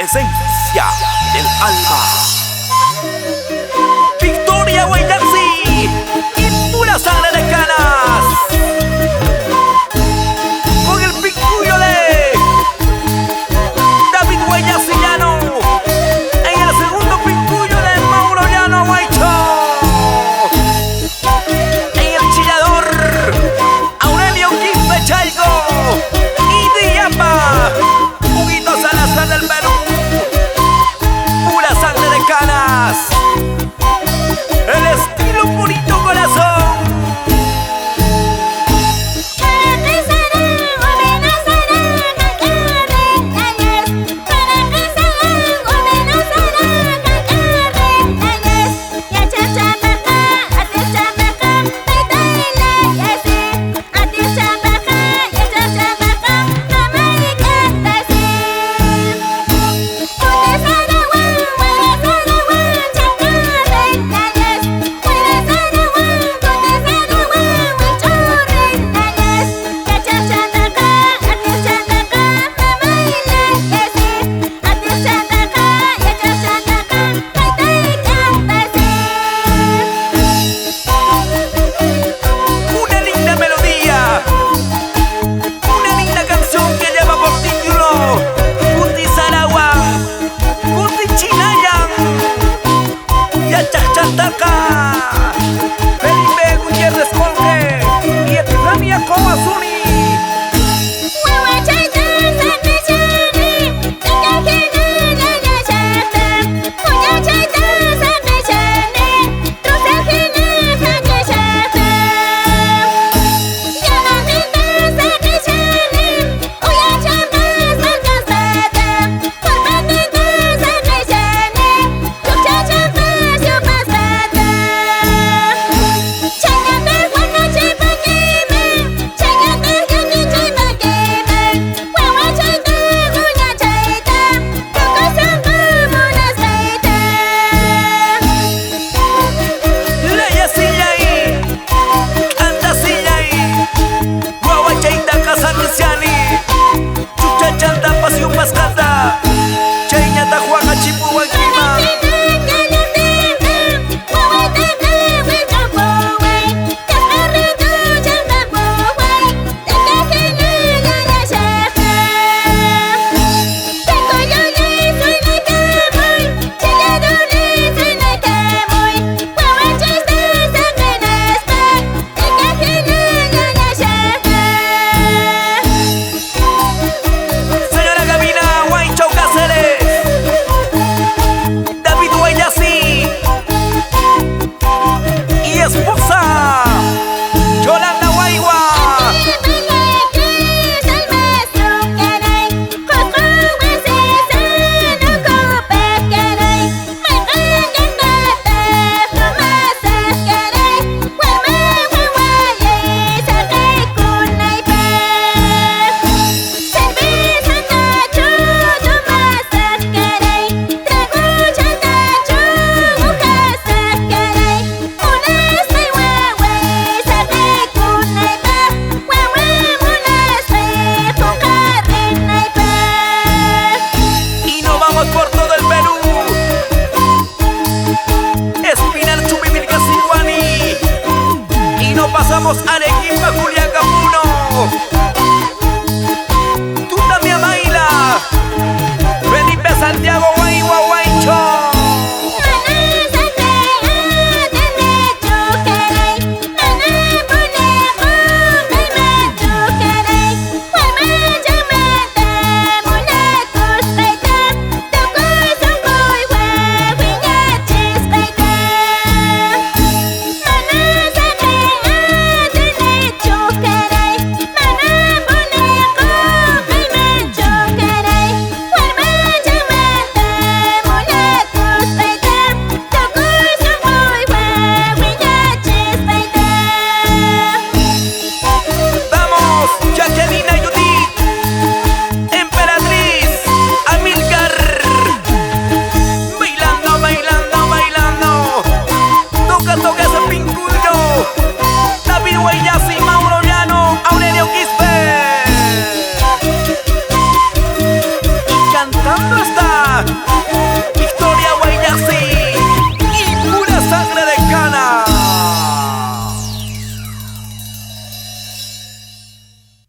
esencia del alma. Victoria Guayaxi y pura sangre de canas. Con el picuyo de David Guayaxi Llano. En el segundo picuyo de Mauro Llano Guaycho. En el chillador Aurelio Quispe Chalgo y Diapa. Huguito Salazar del Perú. Pura sangre de canas. El estilo purito corazón. Felipe Gutiérrez Jorge y Epifania Coazuni. Por todo el Perú, Espinal, Chumimilca, Sihuani, y no pasamos a Arequipa, Julián Capuno.